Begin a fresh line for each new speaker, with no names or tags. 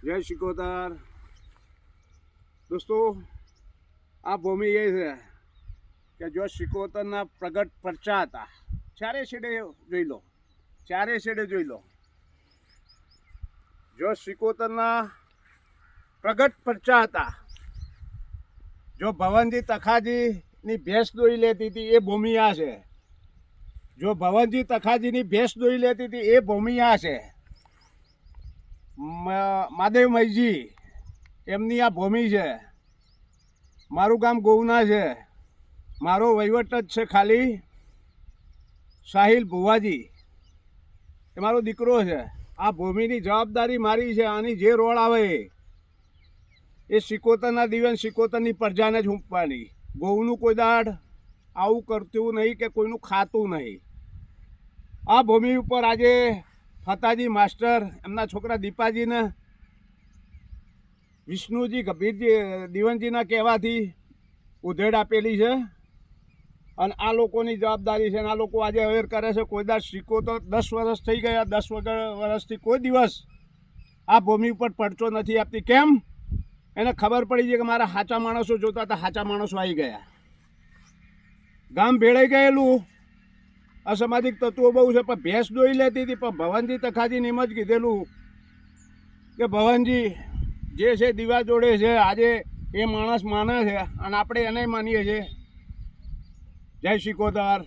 જય શિકોતર દોસ્તો, આ ભૂમિ એ છે કે જો શિકોતરના પ્રગટ પરચા હતા. ચારે છેડે જોઈ લો, ચારે છેડે જોઈ લો. જો શિકોતરના પ્રગટ પરચા હતા. જો ભવનજી તખાજીની ભેંસ દોઈ લેતી હતી એ ભૂમિ આ છે. જો ભવનજી તખાજીની ભેંસ દોઈ લેતી હતી એ ભૂમિ આ છે. મહાદેવ મૈજી એમની આ ભૂમિ છે. મારું ગામ ગોવના છે. મારો વહીવટ જ છે ખાલી સાહિલ ભુવાજી, એ મારો દીકરો છે. આ ભૂમિની જવાબદારી મારી છે. આની જે રોડ આવે એ શિકોતરના દિવસ શિકોતરની પ્રજાને જ હુંપવાની. ગોવનું કોઈ દાડ આવું કરતું નહીં કે કોઈનું ખાતું નહીં. આ ભૂમિ ઉપર આજે ફતાજી માસ્ટર એમના છોકરા દીપાજીને વિષ્ણુજી ગભીરજી દીવનજીના કહેવાથી ઉધેડ આપેલી છે. અને આ લોકોની જવાબદારી છે. અને આ લોકો આજે અવેર કરે છે. કોઈ દાડ શિકોતર 10 વર્ષ થઈ ગયા, 10 વર્ષથી કોઈ દિવસ આ ભૂમિ ઉપર પડતો નથી આપતી. કેમ? એને ખબર પડી છે કે મારા સાચા માણસો જોતા હતા, સાચા માણસો આવી ગયા. ગામ ભેળાઈ ગયેલું, અસામાજિક તત્વો બહુ છે. પણ ભેંસ દોઈ લેતી હતી. પણ ભવનજી તખાજીને એમ જ કીધેલું કે ભવનજી જે છે દીવા જોડે છે. આજે એ માણસ માને છે અને આપણે એને માનીએ છીએ. જય શિકોતર.